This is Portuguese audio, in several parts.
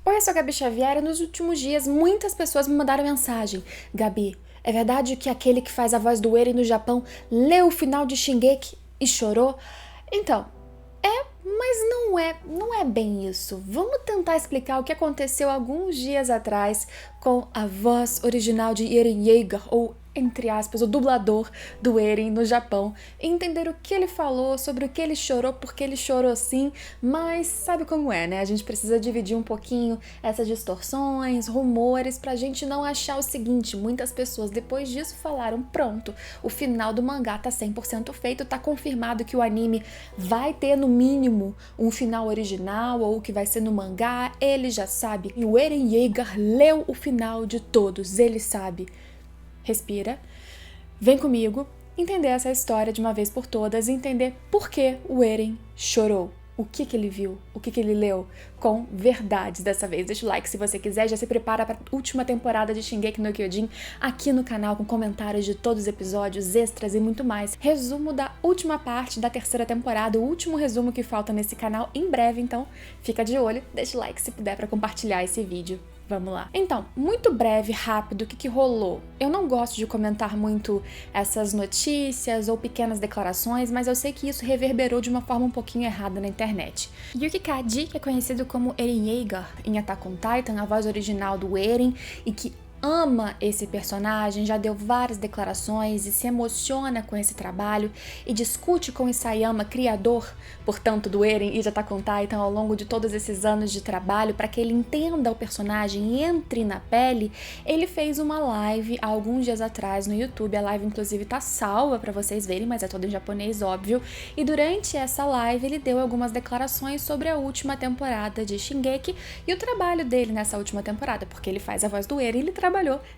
Oi, eu sou a Gabi Xavier e nos últimos dias muitas pessoas me mandaram mensagem. Gabi, é verdade que aquele que faz a voz do Eren no Japão leu o final de Shingeki e chorou? Então, mas não é bem isso. Vamos tentar explicar o que aconteceu alguns dias atrás com a voz original de Eren Yeager, ou entre aspas, o dublador do Eren no Japão, e entender o que ele falou, sobre o que ele chorou, porque ele chorou assim, mas sabe como é, né? A gente precisa dividir um pouquinho essas distorções, rumores, pra gente não achar o seguinte: muitas pessoas depois disso falaram, pronto, o final do mangá tá 100% feito, tá confirmado que o anime vai ter no mínimo um final original ou o que vai ser no mangá, ele já sabe. E o Eren Yeager leu o final de todos, ele sabe. Respira, vem comigo entender essa história de uma vez por todas e entender por que o Eren chorou. O que ele viu, o que ele leu, com verdades dessa vez. Deixa o like se você quiser, já se prepara para a última temporada de Shingeki no Kyojin aqui no canal, com comentários de todos os episódios, extras e muito mais. Resumo da última parte da terceira temporada, o último resumo que falta nesse canal em breve, então fica de olho, deixa o like se puder para compartilhar esse vídeo. Vamos lá. Então, muito breve, rápido, o que rolou? Eu não gosto de comentar muito essas notícias ou pequenas declarações, mas eu sei que isso reverberou de uma forma um pouquinho errada na internet. Yuki Kaji, que é conhecido como Eren Yeager em Attack on Titan, a voz original do Eren, e que ama esse personagem, já deu várias declarações e se emociona com esse trabalho e discute com Isayama, criador, portanto, do Eren e de Attack on Titan, ao longo de todos esses anos de trabalho, para que ele entenda o personagem e entre na pele. Ele fez uma live há alguns dias atrás no YouTube, a live inclusive tá salva para vocês verem, mas é toda em japonês, óbvio, e durante essa live ele deu algumas declarações sobre a última temporada de Shingeki e o trabalho dele nessa última temporada, porque ele faz a voz do Eren e ele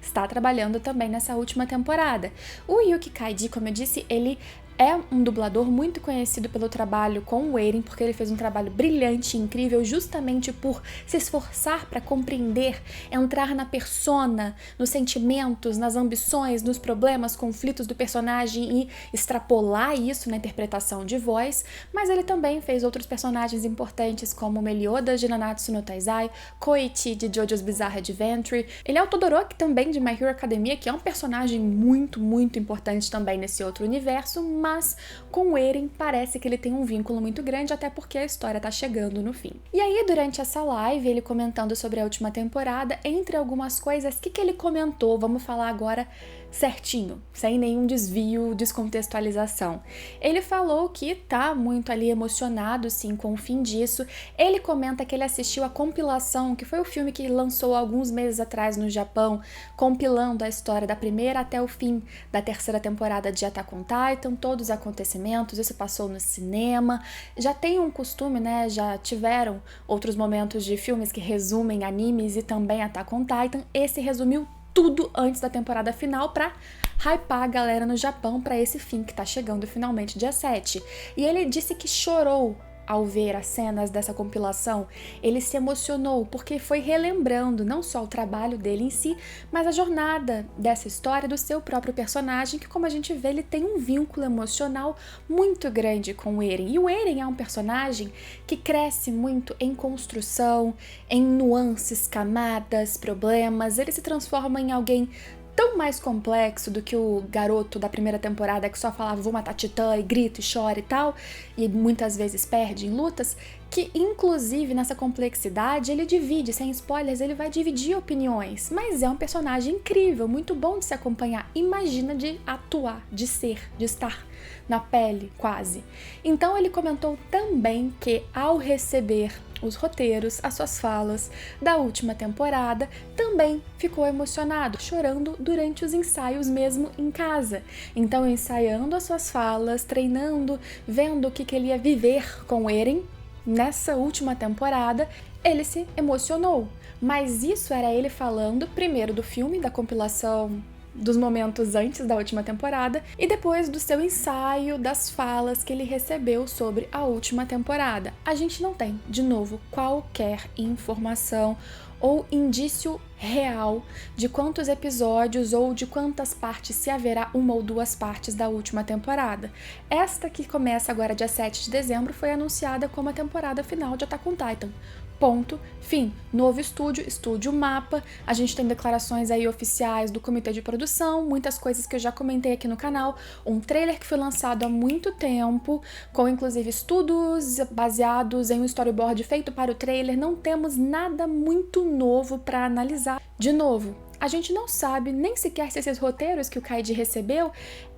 está trabalhando também nessa última temporada. O Yuki Kaji, como eu disse, ele é um dublador muito conhecido pelo trabalho com o Eren, porque ele fez um trabalho brilhante e incrível justamente por se esforçar para compreender, entrar na persona, nos sentimentos, nas ambições, nos problemas, conflitos do personagem e extrapolar isso na interpretação de voz, mas ele também fez outros personagens importantes como Meliodas de Nanatsu no Taizai, Koichi de JoJo's Bizarre Adventure. Ele é o Todoroki também de My Hero Academia, que é um personagem muito, muito importante também nesse outro universo, mas com o Eren parece que ele tem um vínculo muito grande, até porque a história tá chegando no fim. E aí, durante essa live, ele comentando sobre a última temporada, entre algumas coisas, o que ele comentou? Vamos falar agora certinho, sem nenhum desvio, descontextualização. Ele falou que tá muito ali emocionado, sim, com o fim disso. Ele comenta que ele assistiu a compilação, que foi o filme que lançou alguns meses atrás no Japão, compilando a história da primeira até o fim da terceira temporada de Attack on Titan, todos os acontecimentos, isso passou no cinema. Já tem um costume, né, já tiveram outros momentos de filmes que resumem animes e também Attack on Titan. Esse resumiu tudo antes da temporada final pra hypar a galera no Japão pra esse fim que tá chegando finalmente dia 7. E ele disse que chorou ao ver as cenas dessa compilação. Ele se emocionou porque foi relembrando não só o trabalho dele em si, mas a jornada dessa história do seu próprio personagem, que, como a gente vê, ele tem um vínculo emocional muito grande com o Eren. E o Eren é um personagem que cresce muito em construção, em nuances, camadas, problemas. Ele se transforma em alguém tão mais complexo do que o garoto da primeira temporada que só falava vou matar Titã e grita e chora e tal, e muitas vezes perde em lutas, que inclusive nessa complexidade ele divide, sem spoilers, ele vai dividir opiniões, mas é um personagem incrível, muito bom de se acompanhar. Imagina de atuar, de ser, de estar na pele quase. Então ele comentou também que ao receber os roteiros, as suas falas da última temporada, também ficou emocionado, chorando durante os ensaios mesmo em casa. Então, ensaiando as suas falas, treinando, vendo o que ele ia viver com Eren nessa última temporada, ele se emocionou. Mas isso era ele falando primeiro do filme, da compilação dos momentos antes da última temporada e depois do seu ensaio, das falas que ele recebeu sobre a última temporada. A gente não tem, de novo, qualquer informação ou indício real de quantos episódios ou de quantas partes, se haverá uma ou duas partes da última temporada. Esta que começa agora dia 7 de dezembro foi anunciada como a temporada final de Attack on Titan. Ponto, fim. Novo estúdio Mapa, a gente tem declarações aí oficiais do comitê de produção, muitas coisas que eu já comentei aqui no canal, um trailer que foi lançado há muito tempo, com inclusive estudos baseados em um storyboard feito para o trailer, não temos nada muito novo para analisar. De novo, a gente não sabe nem sequer se esses roteiros que o Kaiji recebeu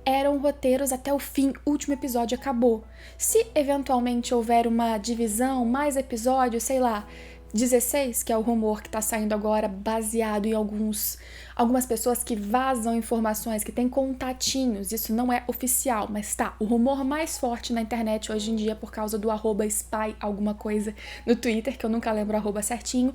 eram roteiros até o fim, o último episódio acabou. Se eventualmente houver uma divisão, mais episódios, sei lá, 16, que é o rumor que tá saindo agora, baseado em algumas pessoas que vazam informações, que tem contatinhos, isso não é oficial, mas tá, o rumor mais forte na internet hoje em dia, por causa do @spy alguma coisa no Twitter, que eu nunca lembro o arroba certinho,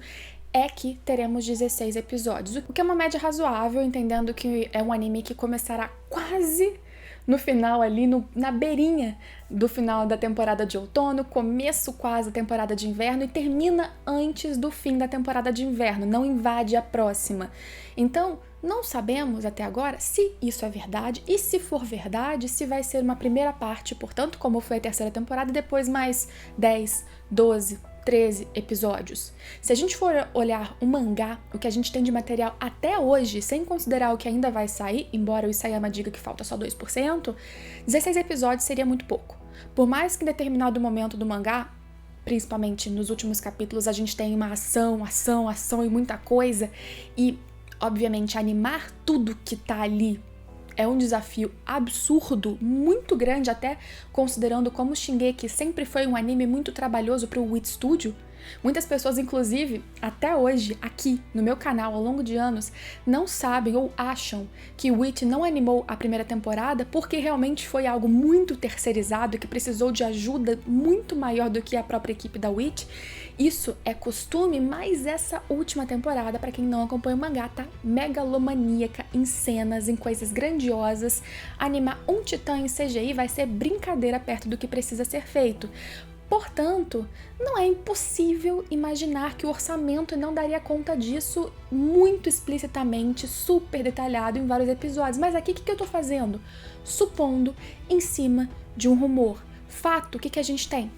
é que teremos 16 episódios, o que é uma média razoável, entendendo que é um anime que começará quase no final ali, na beirinha do final da temporada de outono, começo quase da temporada de inverno e termina antes do fim da temporada de inverno, não invade a próxima. Então, não sabemos até agora se isso é verdade e, se for verdade, se vai ser uma primeira parte, portanto, como foi a terceira temporada, e depois mais 10, 12, 13 episódios. Se a gente for olhar o mangá, o que a gente tem de material até hoje, sem considerar o que ainda vai sair, embora o Isayama diga que falta só 2%, 16 episódios seria muito pouco. Por mais que em determinado momento do mangá, principalmente nos últimos capítulos, a gente tem uma ação e muita coisa, e, obviamente, animar tudo que tá ali é um desafio absurdo, muito grande, até considerando como Shingeki sempre foi um anime muito trabalhoso para o Wit Studio. Muitas pessoas, inclusive, até hoje, aqui no meu canal, ao longo de anos, não sabem ou acham que o Wit não animou a primeira temporada porque realmente foi algo muito terceirizado e que precisou de ajuda muito maior do que a própria equipe da Wit. Isso é costume, mas essa última temporada, para quem não acompanha o mangá, tá megalomaníaca em cenas, em coisas grandiosas. Animar um titã em CGI vai ser brincadeira perto do que precisa ser feito. Portanto, não é impossível imaginar que o orçamento não daria conta disso muito explicitamente, super detalhado em vários episódios. Mas aqui, o que eu tô fazendo? Supondo em cima de um rumor. Fato, o que a gente tem?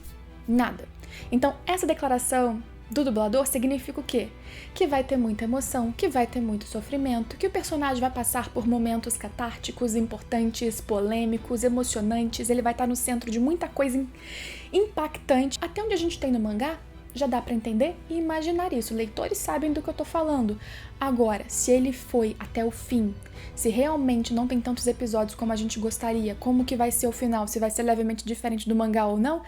Nada. Então, essa declaração do dublador significa o quê? Que vai ter muita emoção, que vai ter muito sofrimento, que o personagem vai passar por momentos catárticos, importantes, polêmicos, emocionantes, ele vai estar no centro de muita coisa impactante. Até onde a gente tem no mangá, já dá pra entender e imaginar isso. Leitores sabem do que eu tô falando. Agora, se ele foi até o fim, se realmente não tem tantos episódios como a gente gostaria, como que vai ser o final, se vai ser levemente diferente do mangá ou não,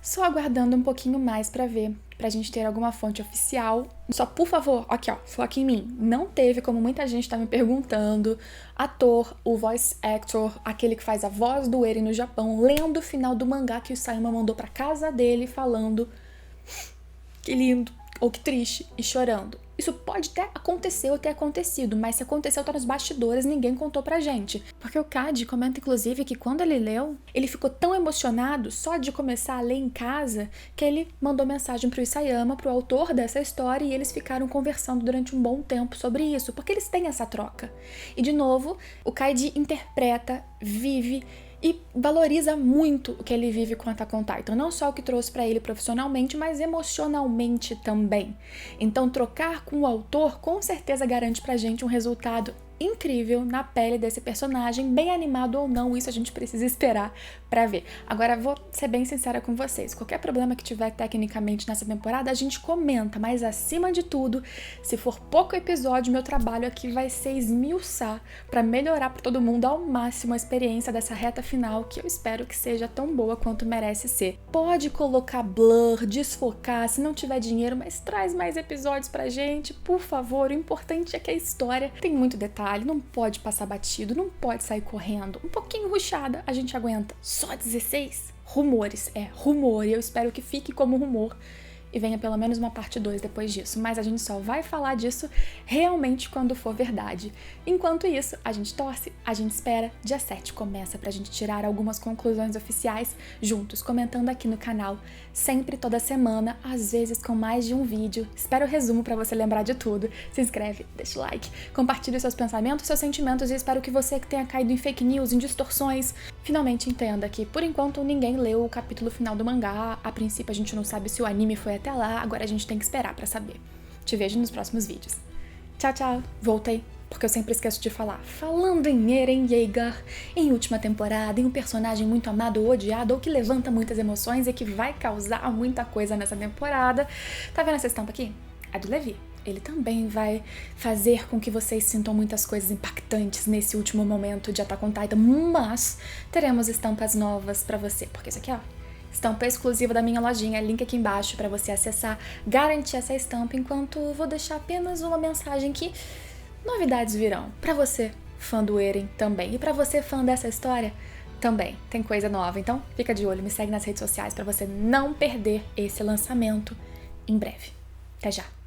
só aguardando um pouquinho mais pra ver, pra gente ter alguma fonte oficial. Só, por favor, aqui ó, foca em mim. Não teve, como muita gente tá me perguntando, ator, o voice actor, aquele que faz a voz do Eren no Japão, lendo o final do mangá que o Isayama mandou pra casa dele, falando que lindo, ou que triste, e chorando. Isso pode até acontecer ou ter acontecido, mas se aconteceu, tá nos bastidores, ninguém contou pra gente. Porque o Kaji comenta, inclusive, que quando ele leu, ele ficou tão emocionado só de começar a ler em casa, que ele mandou mensagem pro Isayama, pro autor dessa história, e eles ficaram conversando durante um bom tempo sobre isso, porque eles têm essa troca. E, de novo, o Kaji interpreta, vive e valoriza muito o que ele vive com Attack on Titan, não só o que trouxe pra ele profissionalmente, mas emocionalmente também. Então, trocar com o autor com certeza garante pra gente um resultado incrível na pele desse personagem, bem animado ou não, isso a gente precisa esperar pra ver. Agora, vou ser bem sincera com vocês, qualquer problema que tiver tecnicamente nessa temporada, a gente comenta, mas acima de tudo, se for pouco episódio, meu trabalho aqui vai ser esmiuçar pra melhorar pra todo mundo ao máximo a experiência dessa reta final, que eu espero que seja tão boa quanto merece ser. Pode colocar blur, desfocar, se não tiver dinheiro, mas traz mais episódios pra gente, por favor. O importante é que a história tem muito detalhe, não pode passar batido, não pode sair correndo. Um pouquinho rushada, a gente aguenta. Só 16? Rumores, rumor, e eu espero que fique como rumor e venha pelo menos uma parte 2 depois disso, mas a gente só vai falar disso realmente quando for verdade. Enquanto isso, a gente torce, a gente espera, dia 7 começa pra gente tirar algumas conclusões oficiais juntos, comentando aqui no canal, sempre toda semana, às vezes com mais de um vídeo. Espero o resumo pra você lembrar de tudo. Se inscreve, deixa o like, compartilhe seus pensamentos, seus sentimentos, e espero que você que tenha caído em fake news, em distorções, finalmente entenda que, por enquanto, ninguém leu o capítulo final do mangá. A princípio, a gente não sabe se o anime foi até lá, agora a gente tem que esperar pra saber. Te vejo nos próximos vídeos. Tchau, tchau. Voltei, porque eu sempre esqueço de falar. Falando em Eren Yeager, em última temporada, em um personagem muito amado ou odiado, ou que levanta muitas emoções e que vai causar muita coisa nessa temporada. Tá vendo essa estampa aqui? É do Levi. Ele também vai fazer com que vocês sintam muitas coisas impactantes nesse último momento de Attack on Titan, mas teremos estampas novas pra você, porque isso aqui, ó, estampa exclusiva da minha lojinha, link aqui embaixo pra você acessar, garantir essa estampa, enquanto vou deixar apenas uma mensagem que novidades virão pra você, fã do Eren também, e pra você, fã dessa história, também tem coisa nova, então fica de olho, me segue nas redes sociais pra você não perder esse lançamento em breve. Até já!